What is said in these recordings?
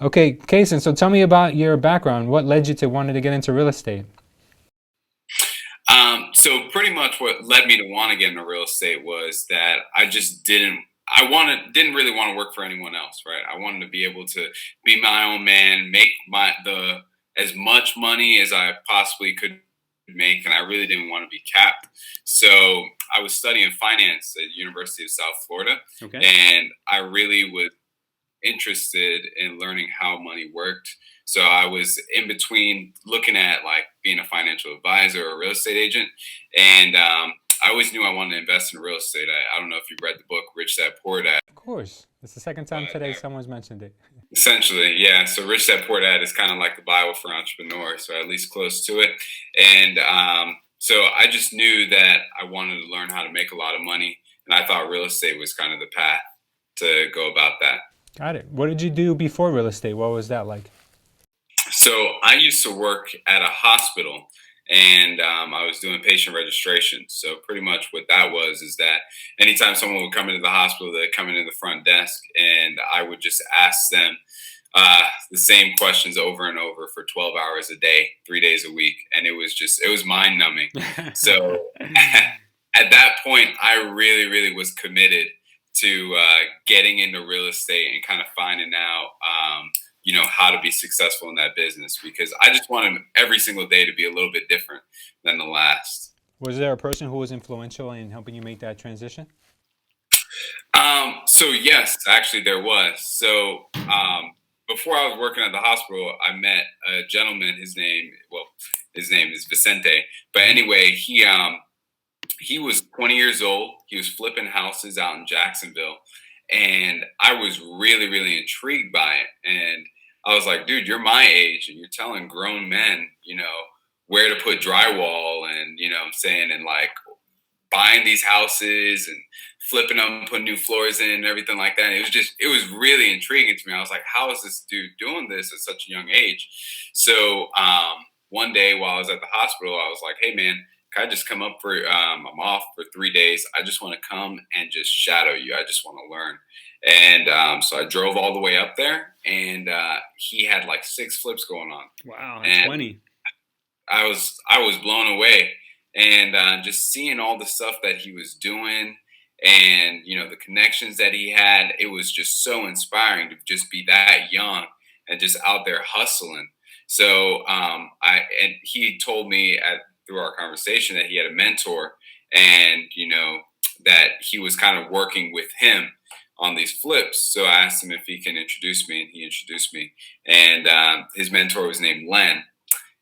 Okay, Kason, so tell me about your background. What led you to wanting to get into real estate? So pretty much what led me to want to get into real estate was that I just didn't really want to work for anyone else, right? I wanted to be able to be my own man, make the as much money as I possibly could make, and I really didn't want to be capped. So I was studying finance at University of South Florida, Okay. and I really was interested in learning how money worked. So I was in between looking at like being a financial advisor or a real estate agent. And I always knew I wanted to invest in real estate. I don't know if you read the book Rich Dad Poor Dad, Of course. It's the second but time today someone's mentioned it. essentially, yeah. So Rich Dad Poor Dad is kind of like the Bible for entrepreneurs, or at least close to it. And so I just knew that I wanted to learn how to make a lot of money. And I thought real estate was kind of the path to go about that. Got it. What did you do before real estate? What was that like? So I used to work at a hospital, and I was doing patient registration. So pretty much what that was is that anytime someone would come into the hospital, they'd come into the front desk, and I would just ask them the same questions over and over for 12 hours a day, 3 days a week, and it was mind numbing. So at that point, I really, really was committed to getting into real estate and kind of finding out, how to be successful in that business because I just wanted every single day to be a little bit different than the last. Was there a person who was influential in helping you make that transition? So yes, actually there was. So before I was working at the hospital, I met a gentleman. His name is Vicente. But Hmm. anyway, he was 20 years old. He was flipping houses out in Jacksonville. And I was really, really intrigued by it. And I was like, dude, you're my age and you're telling grown men, where to put drywall and, I'm saying, and like buying these houses and flipping them, putting new floors in and everything like that. And it was really intriguing to me. I was like, how is this dude doing this at such a young age? So one day while I was at the hospital, I was like, hey man, can I just come up for, I'm off for 3 days. I just want to come and just shadow you. I just want to learn. And so I drove all the way up there and he had like six flips going on. Wow, at And 20. I was blown away, and just seeing all the stuff that he was doing, and the connections that he had, it was just so inspiring to just be that young and just out there hustling. So I and he told me through our conversation that he had a mentor, and that he was kind of working with him on these flips. So I asked him if he can introduce me, and he introduced me. And his mentor was named Len,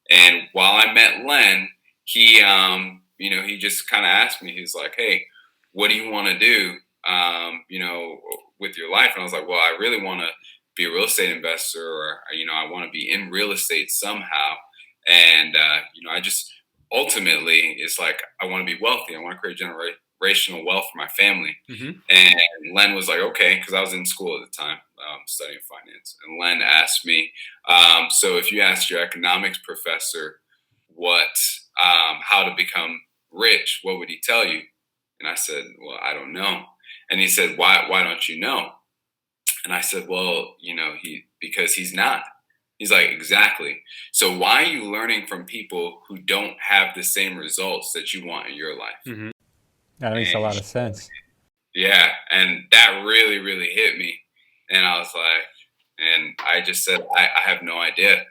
and while I met Len, he just kind of asked me, he's like, hey, what do you want to do, with your life? And I was like, well, I really want to be a real estate investor or, I want to be in real estate somehow. And, I just ultimately, it's like, I want to be wealthy. I want to create generational wealth for my family. Hmm. And Len was like, okay, because I was in school at the time, studying finance. And Len asked me, so if you asked your economics professor what how to become rich, what would he tell you? And I said, well, I don't know. And he said, why don't you know? And I said, well, he because he's not. He's like, exactly. So why are you learning from people who don't have the same results that you want in your life? Hmm. That makes a And lot of sense. yeah, and that really, really hit me. And I was like, and I just said, I have no idea.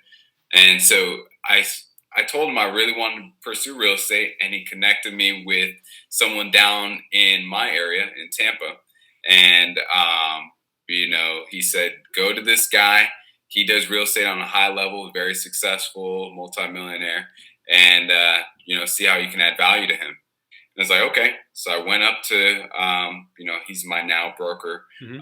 And so I told him I really wanted to pursue real estate, and he connected me with someone down in my area in Tampa. And, he said, go to this guy. He does real estate on a high level, very successful, multimillionaire, and, see how you can add value to him. And I was like, okay. So I went up to, he's my now broker, Hmm.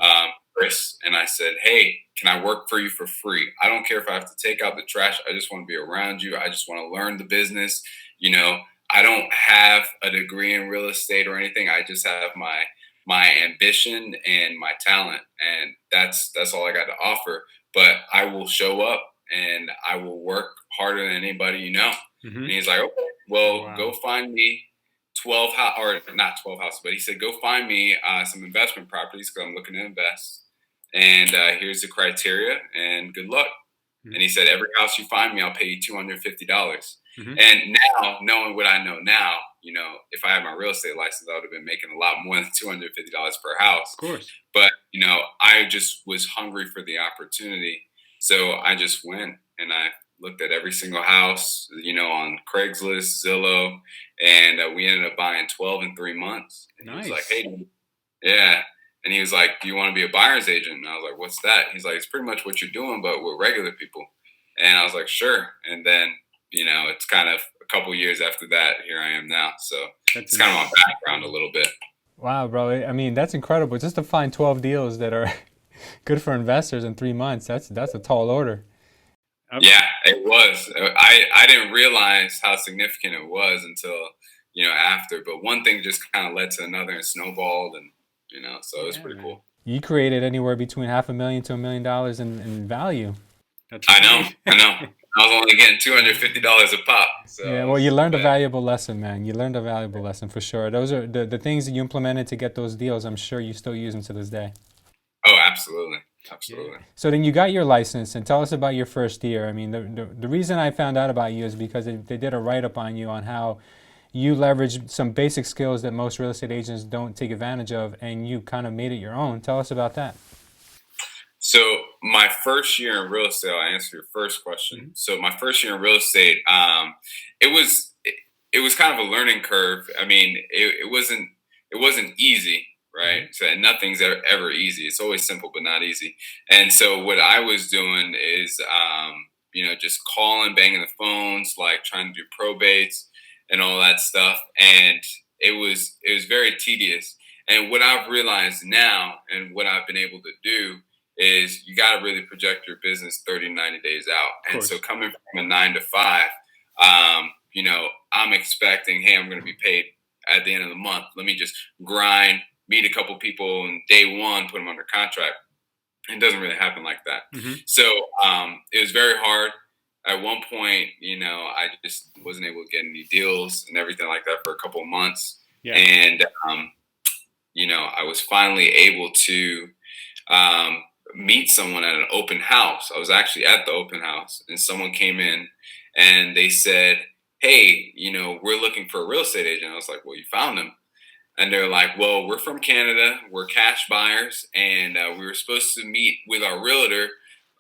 Chris, and I said, hey, can I work for you for free? I don't care if I have to take out the trash. I just want to be around you. I just want to learn the business. You know, I don't have a degree in real estate or anything. I just have my ambition and my talent, and that's all I got to offer. But I will show up and I will work harder than anybody you know. Hmm. And he's like, okay, well, go Wow. find me 12 or not 12 houses, but he said, go find me some investment properties because I'm looking to invest. and here's the criteria, and good luck. Mm-hmm. And he said, every house you find me, I'll pay you $250. Mm-hmm. And now, knowing what I know now, if I had my real estate license, I would have been making a lot more than $250 per house. Of course. But, I just was hungry for the opportunity. So I just went and I looked at every single house, on Craigslist, Zillow, and we ended up buying 12 in 3 months. And he was like, Nice. hey, yeah. And he was like, do you want to be a buyer's agent? And I was like, what's that? He's like, it's pretty much what you're doing, but with regular people. And I was like, sure. And then, it's kind of a couple years after that, here I am now. So That's it's kind of my background a little bit. wow, bro. I mean, that's incredible. Just to find 12 deals that are good for investors in 3 months, that's a tall order. Yeah, it was. I didn't realize how significant it was until, after. But one thing just kind of led to another and snowballed. And, so it was Yeah, pretty man. cool. You created anywhere between half a million to $1 million in value. That's I know. right. I know. I was only getting $250 a pop. So Yeah, it well, you was learned a bad. valuable lesson, man. You learned a valuable lesson for sure. Those are the things that you implemented to get those deals. I'm sure you still use them to this day. Oh, absolutely. Yeah. Absolutely. So then you got your license, and tell us about your first year. I mean, the reason I found out about you is because they did a write up on you on how you leveraged some basic skills that most real estate agents don't take advantage of, and you kind of made it your own. Tell us about that. So my first year in real estate, I'll answer your first question. Hmm. So my first year in real estate, it was kind of a learning curve. I mean, it wasn't easy, right? Hmm. So nothing's ever easy. It's always simple, but not easy. And so what I was doing is, just calling, banging the phones, like trying to do probates and all that stuff. And it was very tedious. And what I've realized now, and what I've been able to do, is you got to really project your business 30 to 90 days out. Of And so course. coming from a 9 to 5, I'm expecting, hey, I'm going to be paid at the end of the month. Let me just grind, meet a couple people in day one, put them under contract. It doesn't really happen like that. Hmm. So it was very hard. At one point, I just wasn't able to get any deals and everything like that for a couple of months. Yeah. And, I was finally able to um, meet someone at an open house. I was actually at the open house, and someone came in and they said, hey, we're looking for a real estate agent. I was like, well, you found him. And they're like, well, we're from Canada. We're cash buyers. And we were supposed to meet with our realtor.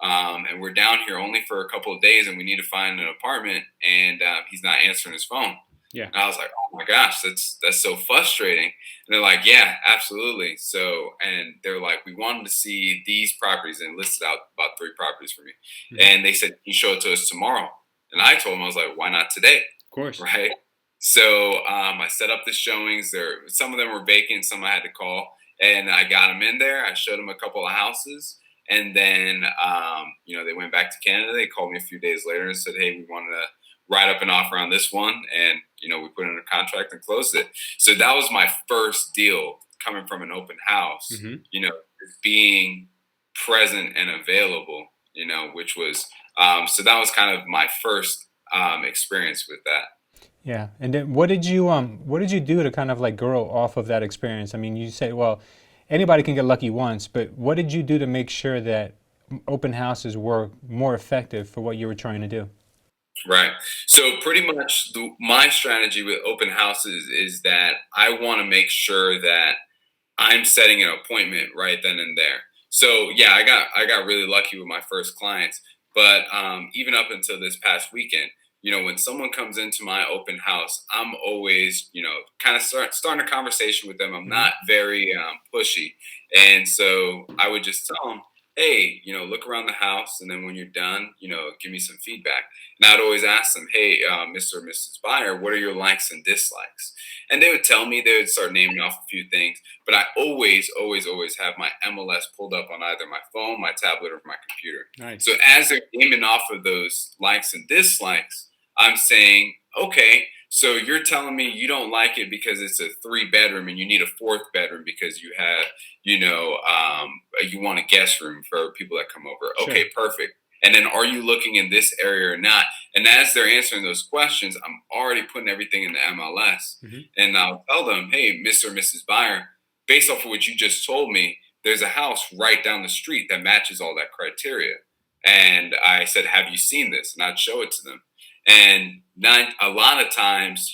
And we're down here only for a couple of days, and we need to find an apartment. And he's not answering his phone. Yeah. And I was like, oh my gosh, that's so frustrating. And they're like, yeah, absolutely. So, and they're like, we wanted to see these properties, and listed out about 3 properties for me. Hmm. And they said, can you show it to us tomorrow? And I told them, I was like, why not today? Of course. Right. So I set up the showings. Some of them were vacant, some I had to call, and I got them in there. I showed them a couple of houses, and then they went back to Canada. They called me a few days later and said, "Hey, we wanted to write up an offer on this one," and we put in a contract and closed it. So that was my first deal coming from an open house. Hmm. Being present and available. Which was so that was kind of my first experience with that. Yeah. And then what did you do to kind of like grow off of that experience? I mean, you say, well, anybody can get lucky once, but what did you do to make sure that open houses were more effective for what you were trying to do? Right. So pretty much my strategy with open houses is that I want to make sure that I'm setting an appointment right then and there. So yeah, I got really lucky with my first clients, but even up until this past weekend, when someone comes into my open house, I'm always kind of starting a conversation with them. I'm Hmm. not very pushy, and so I would just tell them, hey, look around the house, and then when you're done, give me some feedback. And I'd always ask them, hey, Mr. or Mrs. Buyer, what are your likes and dislikes? And they would tell me. They would start naming off a few things, but I always, always, always have my MLS pulled up on either my phone, my tablet, or my computer. So Nice. as they're naming off of those likes and dislikes, I'm saying, okay, so you're telling me you don't like it because it's a 3 bedroom and you need a fourth bedroom because you have, you want a guest room for people that come over. Okay, Sure. perfect. And then are you looking in this area or not? And as they're answering those questions, I'm already putting everything in the MLS. Hmm. And I'll tell them, hey, Mr. or Mrs. Buyer, based off of what you just told me, there's a house right down the street that matches all that criteria. And I said, have you seen this? And I'd show it to them. And a lot of times,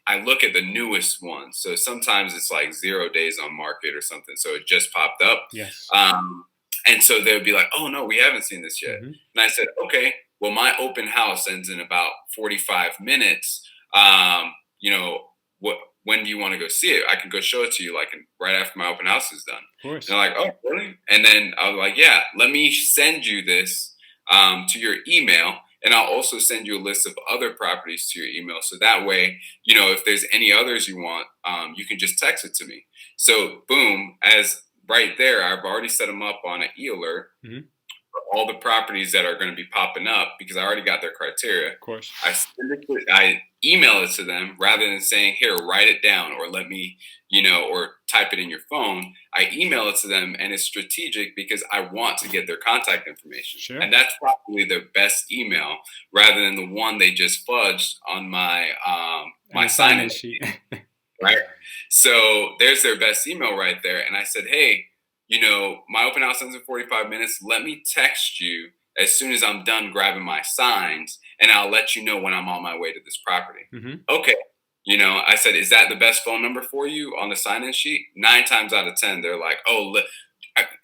I look at the newest ones. So sometimes it's like 0 days on market or something. So it just popped up. Yes. And so they would be like, oh, no, we haven't seen this yet. Mm-hmm. And I said, okay, well, my open house ends in about 45 minutes. When do you want to go see it? I can go show it to you right after my open house is done. Of course. And they're like, oh, really? And then I was like, yeah, let me send you this to your email. And I'll also send you a list of other properties to your email. So that way, if there's any others you want, you can just text it to me. So boom, as right there, I've already set them up on an e-alert. Mm-hmm. All the properties that are going to be popping up because I already got their criteria. Of course. I email it to them rather than saying, here, write it down or let me, or type it in your phone. I email it to them and it's strategic because I want to get their contact information. Sure. And that's probably their best email rather than the one they just fudged on my sign-in sheet. Right. So there's their best email right there. And I said, hey, my open house ends in 45 minutes. Let me text you as soon as I'm done grabbing my signs, and I'll let you know when I'm on my way to this property. Mm-hmm. Okay. I said, is that the best phone number for you on the sign-in sheet? 9 times out of 10, they're like, oh,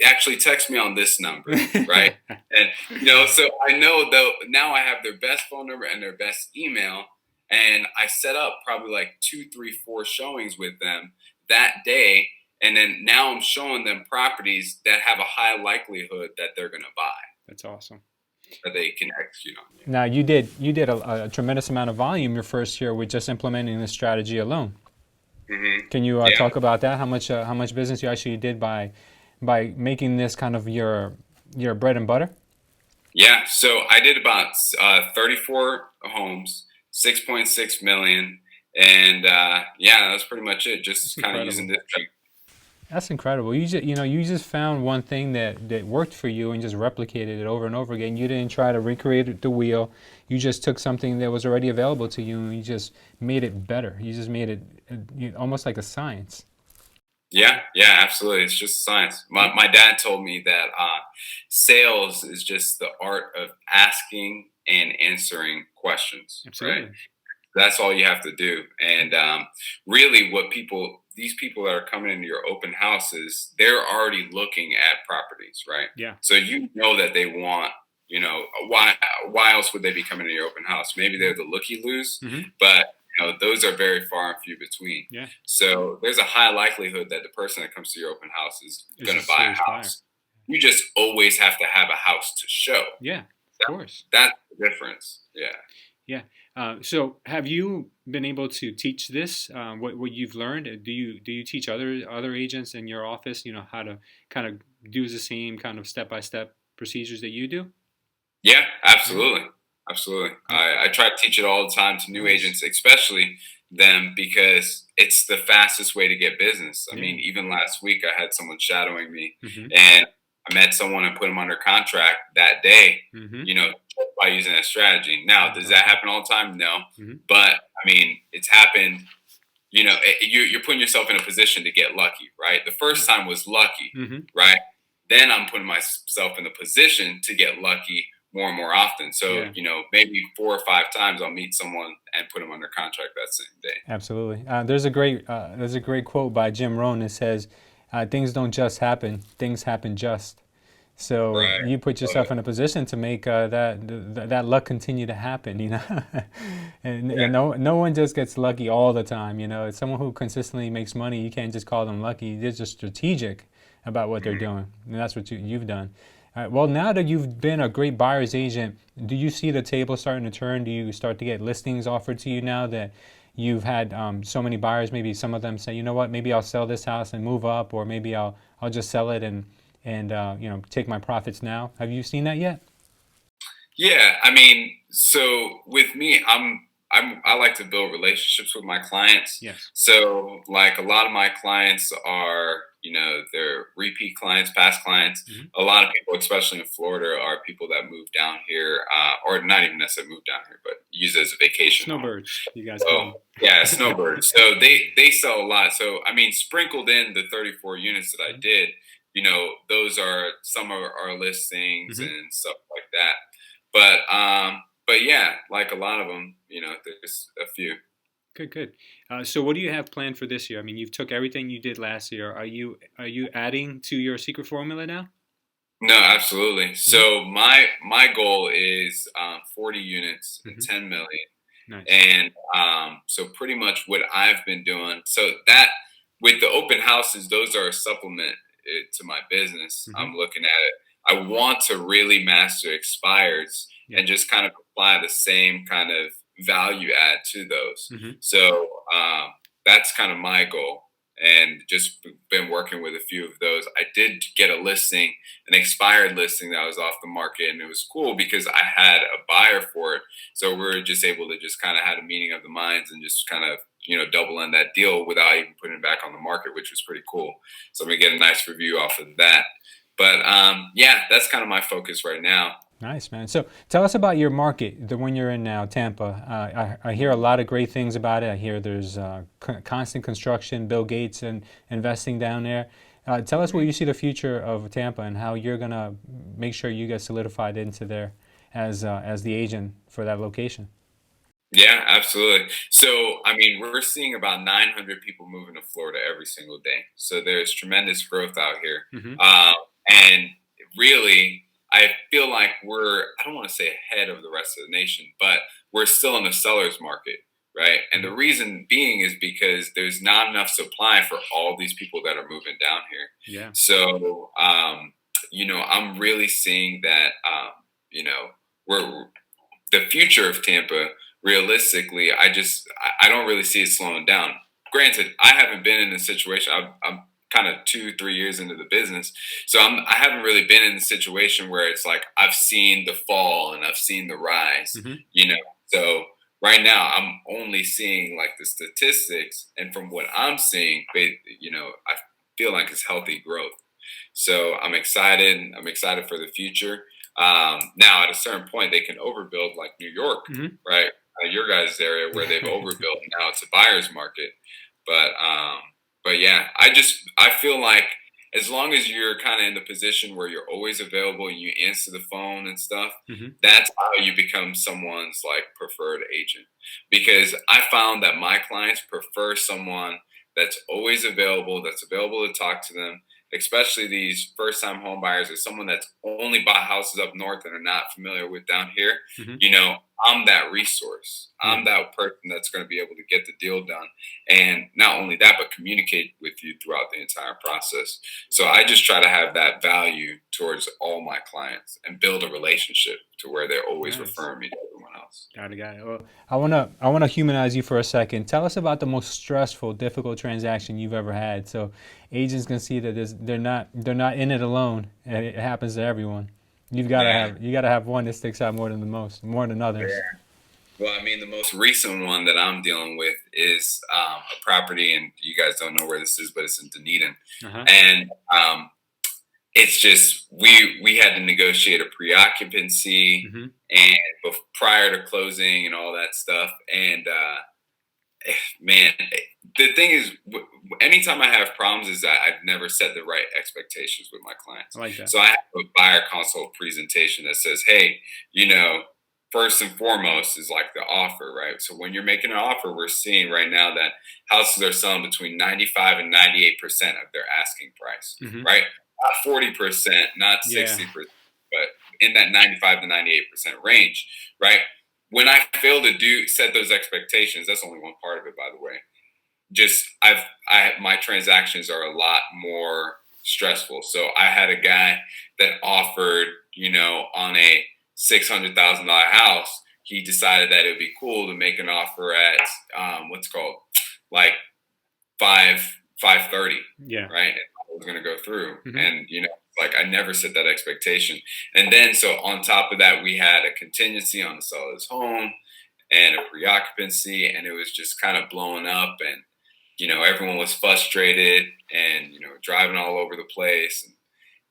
actually text me on this number, right? And, so I know, though, now I have their best phone number and their best email, and I set up probably like 2, 3, 4 showings with them that day. And then now I'm showing them properties that have a high likelihood that they're going to buy. That's awesome. That they can execute on. Now you did a tremendous amount of volume your first year with just implementing this strategy alone. Mm-hmm. Can you talk about that? How much business you actually did by making this kind of your bread and butter? Yeah, so I did about 34 homes, 6.6 million, and that was pretty much it. Just kind of using this. That's incredible. You just found one thing that worked for you and just replicated it over and over again. You didn't try to recreate the wheel. You just took something that was already available to you and you just made it better. You just made it almost like a science. Yeah, absolutely. It's just science. My dad told me that sales is just the art of asking and answering questions. Absolutely. Right? That's all you have to do. And really these people that are coming into your open houses, they're already looking at properties, right? Yeah. So that they want, why else would they be coming to your open house? Maybe they're the looky-loos, mm-hmm. but those are very far and few between. Yeah. So there's a high likelihood that the person that comes to your open house is going to buy a house. Buyer. You just always have to have a house to show. Yeah, of course. That's the difference. Yeah. Yeah. So have you been able to teach this, what you've learned? Do you teach other agents in your office, how to kind of do the same kind of step-by-step procedures that you do? Yeah, absolutely. Absolutely. I try to teach it all the time to new agents, especially them, because it's the fastest way to get business. I mean, even last week I had someone shadowing me mm-hmm. and I met someone and put him under contract that day, mm-hmm. By using that strategy. Now, does that happen all the time? No. Mm-hmm. But I mean, it's happened, you're putting yourself in a position to get lucky, right? The first time was lucky, mm-hmm. right? Then I'm putting myself in the position to get lucky more and more often. So, maybe 4 or 5 times I'll meet someone and put them under contract that same day. Absolutely. There's a great quote by Jim Rohn that says, things don't just happen, things happen just. So you put yourself in a position to make that luck continue to happen, and no one just gets lucky all the time. It's someone who consistently makes money. You can't just call them lucky. They're just strategic about what they're doing, and that's what you've done. Well, now that you've been a great buyer's agent, do you see the table starting to turn? Do you start to get listings offered to you now that you've had so many buyers? Maybe some of them say, you know what, maybe I'll sell this house and move up, or maybe I'll just sell it and take my profits now. Have you seen that yet? Yeah, I mean, so with me, I like to build relationships with my clients. Yes. So like a lot of my clients are, they're repeat clients, past clients. Mm-hmm. A lot of people, especially in Florida, are people that move down here, or not even necessarily move down here, but use it as a vacation. Snowbirds, you guys. Yeah, snowbirds. So they sell a lot. So I mean, sprinkled in the 34 units that I did, those are some of our listings Hmm. and stuff like that. But yeah, like a lot of them, there's a few. Good, good. So what do you have planned for this year? I mean, you've took everything you did last year. Are you adding to your secret formula now? No, absolutely. Hmm. So my goal is 40 units and Hmm. 10 million. Nice. And so pretty much what I've been doing. So that with the open houses, those are a supplement to my business. Hmm. I'm looking at it. I want to really master expires Yeah. and just kind of apply the same kind of value add to those. Hmm. So that's kind of my goal. And just been working with a few of those. I did get a listing, an expired listing that was off the market, and it was cool because I had a buyer for it, so we were just able to just kind of had a meeting of the minds and just kind of double in that deal without even putting it back on the market, which was pretty cool. So I'm gonna get a nice review off of that. But yeah, that's kind of my focus right now. Nice, man. So tell us about your market, the one you're in now, Tampa. I hear a lot of great things about it. I hear there's constant construction, Bill Gates and investing down there. Tell us what you see the future of Tampa and how you're gonna make sure you get solidified into there as the agent for that location. Yeah, absolutely. So, I mean, we're seeing about 900 people moving to Florida every single day. So there's tremendous growth out here. Hmm. And really, I feel like I don't want to say ahead of the rest of the nation, but we're still in the seller's market, right? And the Hmm. reason being is because there's not enough supply for all these people that are moving down here. Yeah. So, I'm really seeing that, we're the future of Tampa, realistically, I don't really see it slowing down. Granted, I haven't been in a situation. I'm kind of 2 3 years into the business, so I haven't really been in a situation where it's like I've seen the fall and I've seen the rise. Hmm. You know, so right now I'm only seeing like the statistics, and from what I'm seeing, I feel like it's healthy growth. So I'm excited. I'm excited for the future. Now, at a certain point, they can overbuild like New York, Hmm. right? Your guys' area where they've overbuilt. Now it's a buyer's market. But but yeah, I feel like as long as you're kind of in the position where you're always available, you answer the phone and stuff, Hmm. that's how you become someone's like preferred agent. Because I found that my clients prefer someone that's always available, that's available to talk to them, especially these first time home buyers or someone that's only bought houses up north and are not familiar with down here. Hmm. you know I'm that resource. Yeah. I'm that person that's going to be able to get the deal done, and not only that, but communicate with you throughout the entire process. So I just try to have that value towards all my clients and build a relationship to where they're always Nice. referring me to everyone else. Got it, got it. Well, I wanna humanize you for a second. Tell us about the most stressful, difficult transaction you've ever had, so agents can see that they're not in it alone, and it happens to everyone. Yeah. You gotta have one that sticks out more than others. Well, I mean, the most recent one that I'm dealing with is a property, and you guys don't know where this is, but it's in Dunedin, Uh huh. and it's just we had to negotiate a pre-occupancy Hmm. and prior to closing and all that stuff. And man, the thing is, anytime I have problems, is that I've never set the right expectations with my I clients. like that. So I have a buyer consult presentation that says, "Hey, first and foremost is like the offer, right? So when you're making an offer, we're seeing right now that houses are selling between 95 and 98% of their asking price, Hmm. right? Not 40%, not Yeah. 60%, but in that 95 to 98% range, right? When I fail to do set those expectations, that's only one part of it, by the way. Just my transactions are a lot more stressful. So I had a guy that offered, on a $600,000 house. He decided that it would be cool to make an offer at what's called like 530, Yeah. right? And I was going to go through, Hmm. and like I never set that expectation. And then so on top of that, we had a contingency on the seller's home and a pre-occupancy, and it was just kind of blowing up, and everyone was frustrated and driving all over the place, and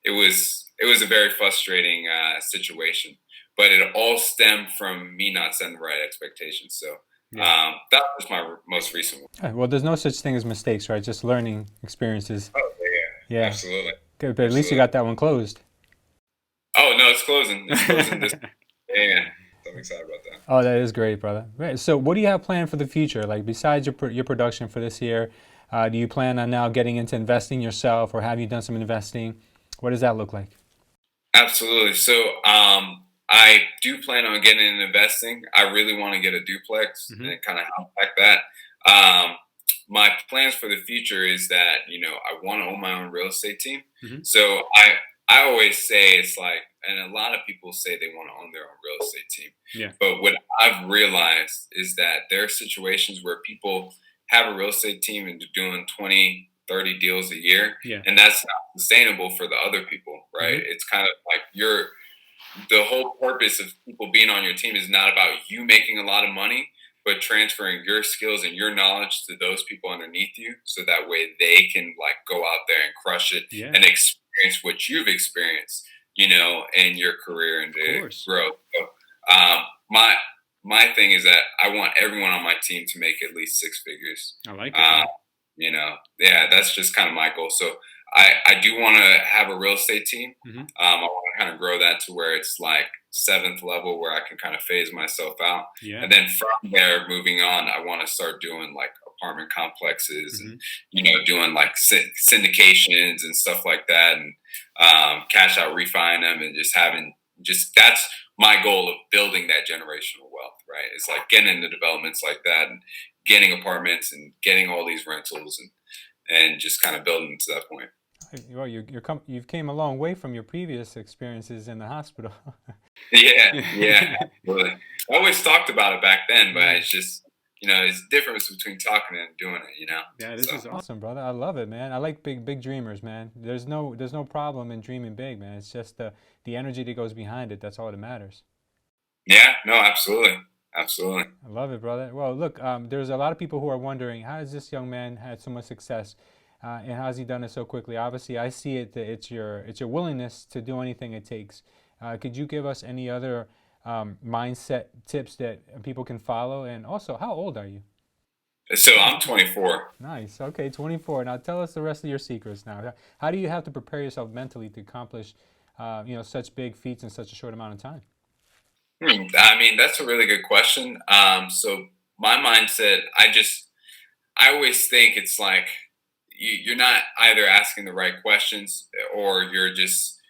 it was a very frustrating situation, but it all stemmed from me not setting the right expectations. So Yeah. that was my most recent one. Well, there's no such thing as mistakes, right? Just learning experiences. Oh yeah, Yeah. absolutely. Good, but at least you Absolutely. got that one closed. Oh no, it's closing. It's closing this. Yeah, so I'm excited about that. Oh, that is great, brother. Right. So, what do you have planned for the future? Like, besides your production for this year, do you plan on now getting into investing yourself, or have you done some investing? What does that look like? Absolutely. So, I do plan on getting into investing. I really want to get a duplex Hmm. and kind of help back that. Um, my plans for the future is that I want to own my own real estate team. Hmm. So I always say it's like, and a lot of people say they want to own their own real estate team. Yeah. But what I've realized is that there are situations where people have a real estate team and they're doing 20, 30 deals a year, Yeah. and that's not sustainable for the other people, right? Hmm. It's kind of like the whole purpose of people being on your team is not about you making a lot of money, but transferring your skills and your knowledge to those people underneath you, so that way they can like go out there and crush it Yeah. and experience what you've experienced, in your career and Of to course. grow. So, my thing is that I want everyone on my team to make at least six figures. I like it, Um, man. yeah, that's just kind of my goal. So I do want to have a real estate team. Hmm. I want to kind of grow that to where it's like seventh level where I can kind of phase myself out. Yeah. And then from there, moving on, I want to start doing like apartment complexes and, Hmm. doing like syndications and stuff like that, and cash out refining them, and just having just that's my goal of building that generational wealth, right? It's like getting into developments like that and getting apartments and getting all these rentals and just kind of building to that point. Well, you've came a long way from your previous experiences in the hospital. Yeah, yeah, Yeah. absolutely. I always talked about it back then, but Yeah. it's just, it's the difference between talking and doing it. Yeah, this So, is awesome, brother. I love it, man. I like big dreamers, man. There's no problem in dreaming big, man. It's just the energy that goes behind it. That's all that matters. yeah, no, absolutely. Absolutely. I love it, brother. Well, look, there's a lot of people who are wondering how has this young man had so much success, and how has he done it so quickly? Obviously, I see it that it's your willingness to do anything it takes. Could you give us any other mindset tips that people can follow? And also, how old are you? So I'm 24. Nice. Okay, 24. Now tell us the rest of your secrets. Now, how do you have to prepare yourself mentally to accomplish, such big feats in such a short amount of time? I mean, that's a really good question. So my mindset, I always think it's like you're not either asking the right questions or you're just,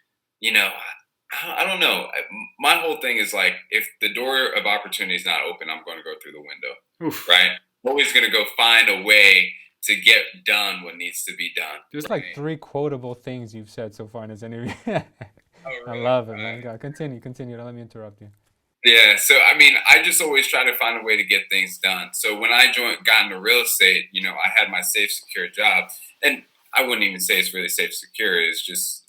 you know, I don't know. My whole thing is like, if the door of opportunity is not open, I'm going to go through the window, Oof. right? I'm always going to go find a way to get done what needs to be done, There's like right? three quotable things you've said so far in this interview. Oh, I really? love it, man. God, continue. Don't let me interrupt you. Yeah, so I mean, I just always try to find a way to get things done. So when I got into real estate, I had my safe, secure job, and I wouldn't even say it's really safe, secure. It's just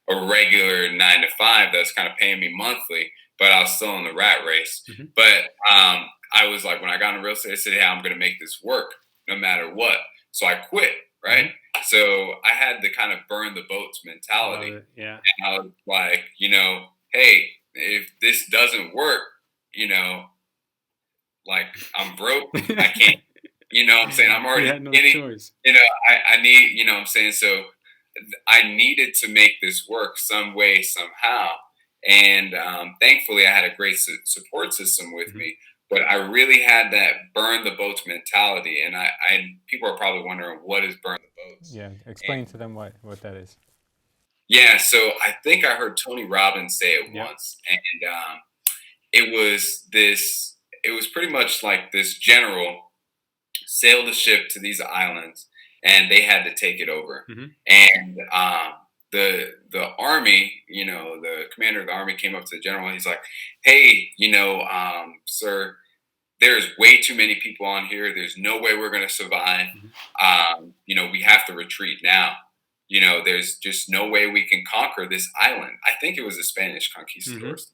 a regular 9 to 5 that's kind of paying me monthly, but I was still in the rat race. Hmm. But I was like, when I got into real estate, I said, "Hey, I'm going to make this work no matter what." So I quit, right? Hmm. So I had the kind of burn the boats Love mentality. it. Yeah. I was like, hey, if this doesn't work, you know, like I'm broke, I can't, what I'm saying? I'm You already had no getting, choice. I need, what I'm saying? So I needed to make this work some way, somehow. And thankfully, I had a great support system with Hmm. me. But I really had that burn the boats mentality. And people are probably wondering, what is burn the boats? Yeah. Explain to them what that is. Yeah, so I think I heard Tony Robbins say it Yep. once, and it was this. It was pretty much like this general sailed a ship to these islands, and they had to take it over. Hmm. And the army, the commander of the army came up to the general, and he's like, "Hey, sir, there's way too many people on here. There's no way we're going to survive. Hmm. We have to retreat now. There's just no way we can conquer this island." I think it was a Spanish Hmm. conquistadors.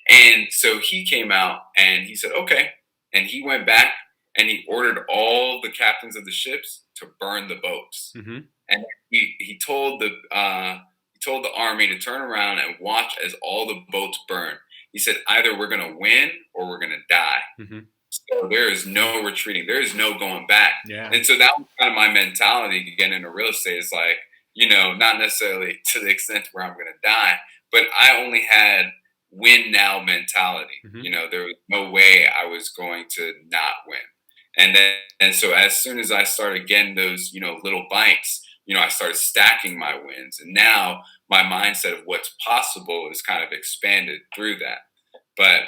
And so he came out and he said, "Okay." And he went back and he ordered all the captains of the ships to burn the boats. Hmm. And he told the army to turn around and watch as all the boats burn. He said, "Either we're going to win or we're going to die." Hmm. So there is no retreating. There is no going back. Yeah. And so that was kind of my mentality to get into real estate. It's like, not necessarily to the extent where I'm going to die, but I only had win now mentality. Mm-hmm. There was no way I was going to not win. And so as soon as I started getting those, little bites, I started stacking my wins. And now my mindset of what's possible is kind of expanded through that. But,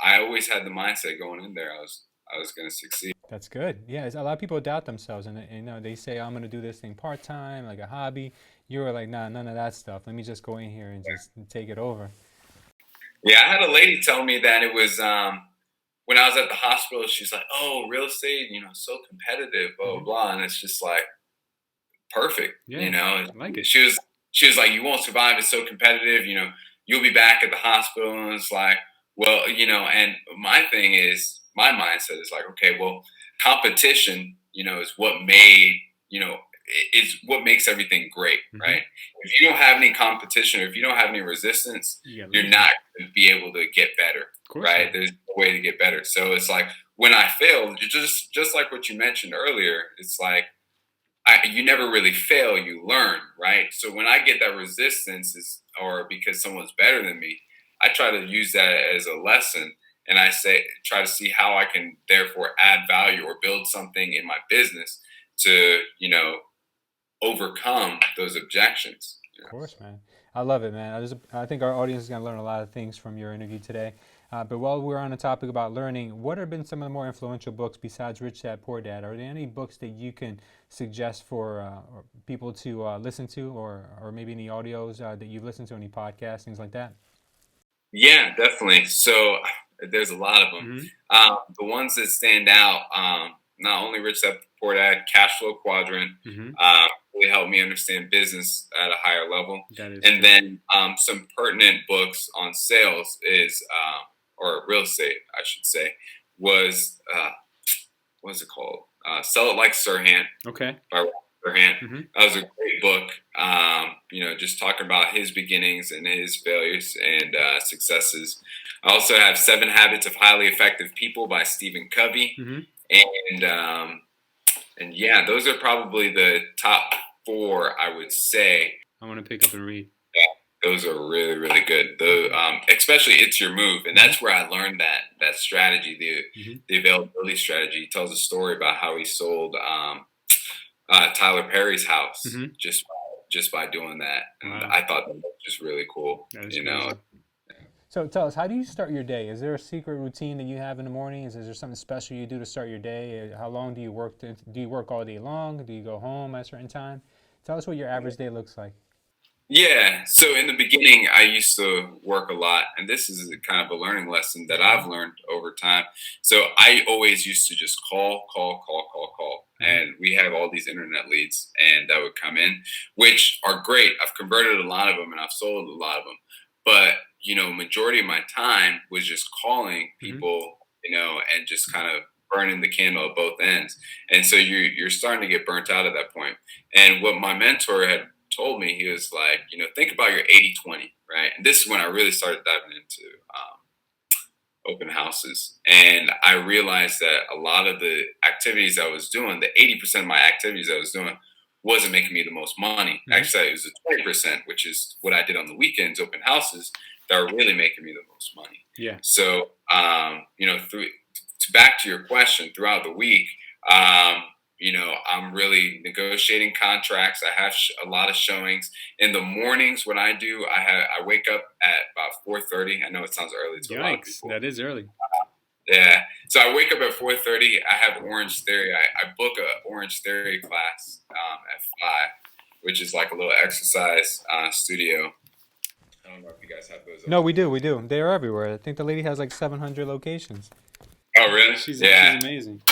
I always had the mindset going in there. I was going to succeed. That's good. Yeah, a lot of people doubt themselves, and they say, I'm going to do this thing part time, like a hobby. You were like, nah, none of that stuff. Let me just go in here and just take it over. Yeah, I had a lady tell me that it was when I was at the hospital. She's like, "Oh, real estate, so competitive, blah blah blah," and it's just like perfect. Yeah, I like it. She was like, "You won't survive. It's so competitive. You'll be back at the hospital." And it's like, well, and my thing is, my mindset is like, okay, well, competition, is what made, is what makes everything great, right? If you don't have any competition, or if you don't have any resistance, you're not going to be able to get better, right? There's no way to get better. So it's like when I failed, just like what you mentioned earlier, it's like you never really fail, you learn, right? So when I get that resistance or because someone's better than me, I try to use that as a lesson, and try to see how I can therefore add value or build something in my business to, overcome those objections. Of course, man. I love it, man. I think our audience is going to learn a lot of things from your interview today. But while we're on the topic about learning, what have been some of the more influential books besides Rich Dad Poor Dad? Are there any books that you can suggest for people to listen to, or maybe any audios that you've listened to, any podcasts, things like that? Yeah, definitely. So there's a lot of them. The ones that stand out, not only Rich Dad Poor Dad, Cash Flow Quadrant, really helped me understand business at a higher level. And true. then some pertinent books on sales or real estate, I should say, was what's it called? Sell It Like Sirhan. Okay. By Robert Sirhan. That was a great book. Just talking about his beginnings and his failures and successes. I also have 7 Habits of Highly Effective People by Stephen Covey. And yeah, those are probably the top 4, I would say. I want to pick up and read. Yeah, those are really, really good. Especially It's Your Move. And that's where I learned that strategy, the availability strategy. He tells a story about how he sold Tyler Perry's house just by doing that. And I thought that was just really cool. So tell us, how do you start your day? Is there a secret routine that you have in the morning? Is there something special you do to start your day? How long do you work? Do you work all day long? Do you go home at a certain time? Tell us what your average day looks like. Yeah. So in the beginning, I used to work a lot, and this is kind of a learning lesson that I've learned over time. So I always used to just call. And we have all these internet leads, and that would come in, which are great. I've converted a lot of them, and I've sold a lot of them. But, majority of my time was just calling people, and just kind of burning the candle at both ends. And so you're starting to get burnt out at that point. And what my mentor had told me, he was like, think about your 80-20, right? And this is when I really started diving into open houses. And I realized that a lot of the activities I was doing, the 80% of my activities I was doing, wasn't making me the most money. Actually, it was the 20%, which is what I did on the weekends, open houses, that are really making me the most money. Yeah. So, back to your question, throughout the week, I'm really negotiating contracts. I have a lot of showings in the mornings. What I do, I wake up at about 4:30. I know it sounds early to a lot of people. That is early. Yeah. So I wake up at 4:30. I have Orange Theory. I book a Orange Theory class at 5, which is like a little exercise studio. I don't know if you guys have those. No, we do. They are everywhere. I think the lady has like 700 locations. Oh, really? She's amazing.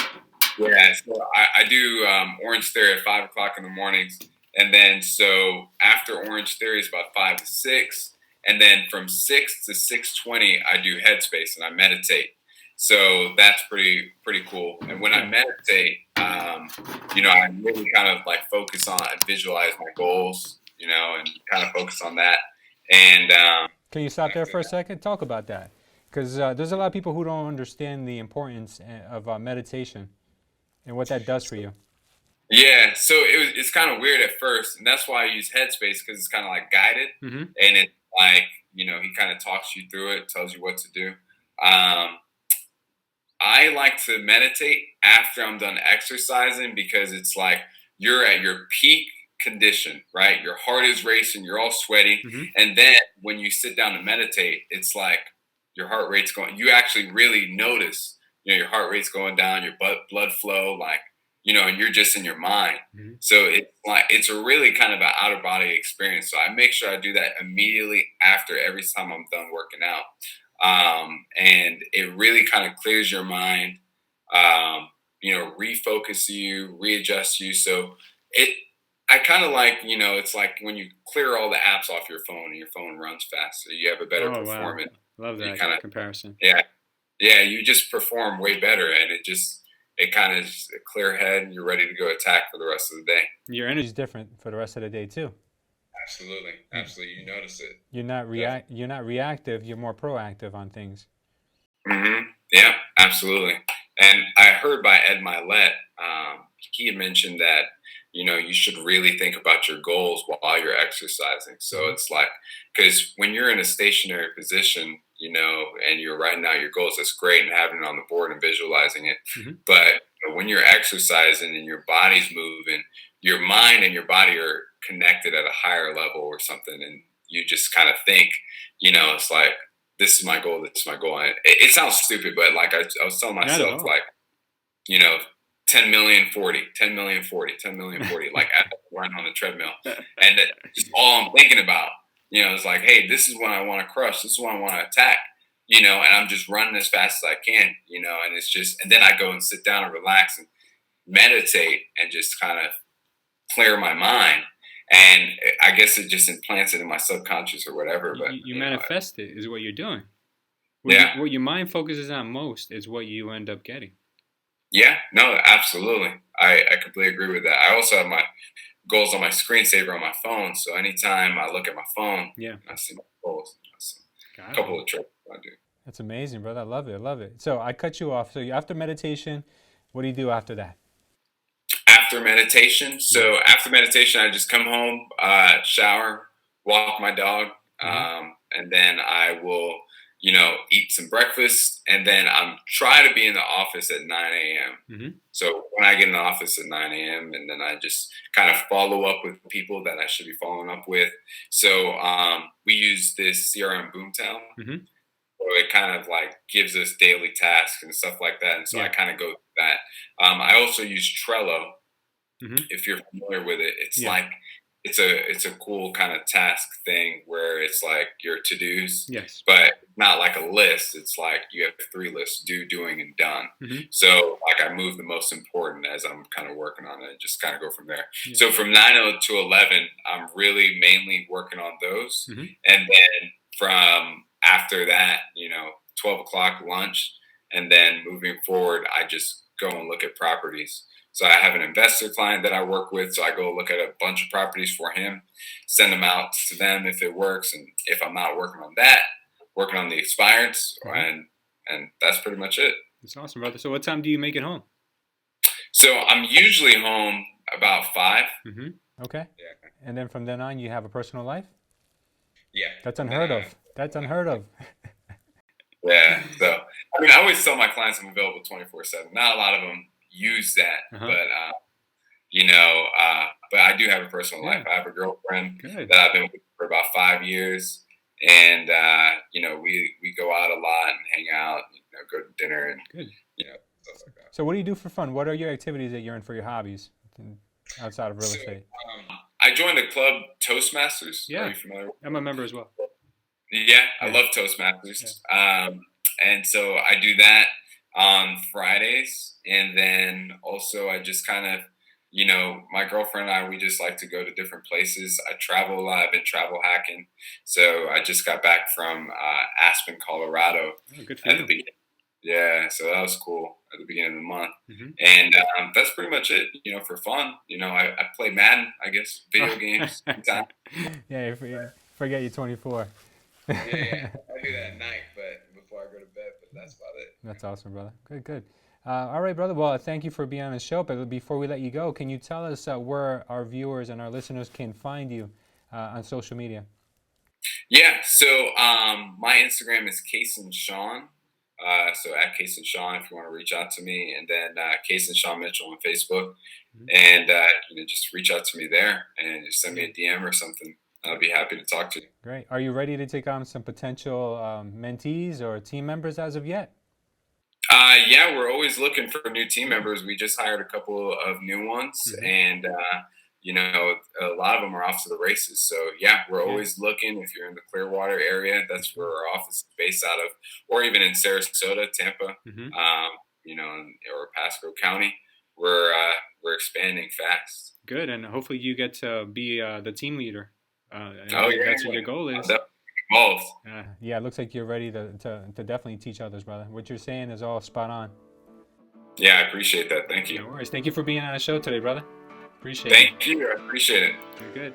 Yeah, so I do Orange Theory at 5 o'clock in the mornings. And then so after Orange Theory is about 5 to 6. And then from 6 to 6:20, I do Headspace and I meditate. So that's pretty cool. And when I meditate, I really kind of like focus on, I visualize my goals, and kind of focus on that. And can you stop there for a second? Talk about that. Because there's a lot of people who don't understand the importance of meditation and what that does for you. Yeah, so it's kind of weird at first, and that's why I use Headspace because it's kind of like guided, Mm-hmm. and it's like he kind of talks you through it, tells you what to do. Um, I like to meditate after I'm done exercising because it's like you're at your peak condition, right? Your heart is racing, you're all sweaty. Mm-hmm. And then when you sit down to meditate, it's like your heart rate's going, you actually really notice, your heart rate's going down, your blood flow, like, and you're just in your mind. Mm-hmm. So it's like, it's a really kind of an out of body experience. So I make sure I do that immediately after every time I'm done working out, and it really kind of clears your mind, refocus you, readjust you. So it, I kind of like, it's like when you clear all the apps off your phone and your phone runs faster, you have a better Oh wow, performance. love You that kind of, comparison. yeah, yeah, you just perform way better, and it kind of is a clear head, and you're ready to go attack for the rest of the day. Your energy is different for the rest of the day too. Absolutely, You- absolutely, you notice it. You're not reactive. You're more proactive on things. Yeah, absolutely. And I heard by Ed Milet, he had mentioned that you should really think about your goals while you're exercising. So Mm-hmm. it's like, because when you're in a stationary position, and you're writing out your goals, that's great and having it on the board and visualizing it. Mm-hmm. But when you're exercising and your body's moving, your mind and your body are connected at a higher level or something, and you just kind of think, it's like, this is my goal. This is my goal. And it sounds stupid, but like I was telling Not at myself, all. like, you know, 10 million 40, 10 million 40, 10 million 40, like I run on the treadmill. And that just all I'm thinking about, is like, hey, this is what I want to crush. This is what I want to attack, and I'm just running as fast as I can, and it's just, and then I go and sit down and relax and meditate and just kind of clear my mind. And I guess it just implants it in my subconscious or whatever. But, You manifest it is what you're doing. yeah. What your mind focuses on most is what you end up getting. Yeah, no, absolutely. I completely agree with that. I also have my goals on my screensaver on my phone. So anytime I look at my phone, Yeah, I see my goals. I see a got couple it. of tricks I do. That's amazing, brother. I love it. I love it. So I cut you off. So after meditation, what do you do after that? After meditation, Yeah. I just come home, shower, walk my dog, Mm-hmm. and then I will, eat some breakfast, and then I'm try to be in the office at 9 a.m. Mm-hmm. So when I get in the office at 9 a.m., and then I just kind of follow up with people that I should be following up with. So we use this CRM Boomtown. Mm-hmm. So it kind of like gives us daily tasks and stuff like that. And so I Yeah. kind of go through that. I also use Trello. Mm-hmm. If you're familiar with it, it's Yeah. like it's a cool kind of task thing where it's like your to dos, Yes. but not like a list. It's like you have three lists: do, doing, and done. Mm-hmm. So like I move the most important as I'm kind of working on it, and just kind of go from there. Yeah. So from 9 to 11, I'm really mainly working on those, Mm-hmm. and then from after that, 12 o'clock lunch, and then moving forward, I just go and look at properties. So I have an investor client that I work with. So I go look at a bunch of properties for him, send them out to them if it works. And if I'm not working on that, working on the expireds, Mm-hmm. and that's pretty much it. That's awesome, brother. So what time do you make it home? So I'm usually home about 5. Mm-hmm. Okay. Yeah. And then from then on, you have a personal life? Yeah. That's unheard of. That's unheard of. Yeah. So, I mean, I always tell my clients I'm available 24/7. Not a lot of them use that, Uh-huh. but, but I do have a personal Yeah. life. I have a girlfriend Good. that I've been with for about 5 years. And, we go out a lot and hang out, go to dinner and, Good. stuff like that. So what do you do for fun? What are your activities that you're in for your hobbies outside of real So, estate? I joined the club Toastmasters. Yeah. Are you familiar with I'm a member as well. Yeah, I Yeah. love Toastmasters. And so I do that on Fridays. And then also I just kind of, my girlfriend and I, we just like to go to different places. I travel a lot. I've been travel hacking. So I just got back from Aspen, Colorado Oh, good for at the you. beginning. Yeah, so that was cool at the beginning of the month. Mm-hmm. And that's pretty much it, for fun. I play Madden, I guess, video games sometimes. Yeah, forget you're 24. Yeah, I do that at night, but before I go to bed. But that's about it. That's awesome, brother. Good, good. All right, brother. Well, thank you for being on the show. But before we let you go, can you tell us where our viewers and our listeners can find you on social media? Yeah, so my Instagram is Kaisen Sean. So at Kaisen Sean if you want to reach out to me, and then Kaisen Sean Mitchell on Facebook, Mhm. and just reach out to me there and just send me a DM or something. I'll be happy to talk to you. Great. Are you ready to take on some potential mentees or team members as of yet? Yeah, we're always looking for new team members. We just hired a couple of new ones, Mm-hmm. and a lot of them are off to the races. So yeah, we're Yeah. always looking. If you're in the Clearwater area, that's Mm-hmm. where our office is based out of, or even in Sarasota, Tampa, Mm-hmm. or Pasco County. We're expanding fast. Good. And hopefully you get to be the team leader. Oh yeah, That's what your goal I'm is. definitely involved. Yeah, it looks like you're ready to definitely teach others, brother. What you're saying is all spot on. Yeah, I appreciate that. Thank you. No worries. Thank you for being on the show today, brother. Appreciate it. Thank you. I appreciate it. You're good.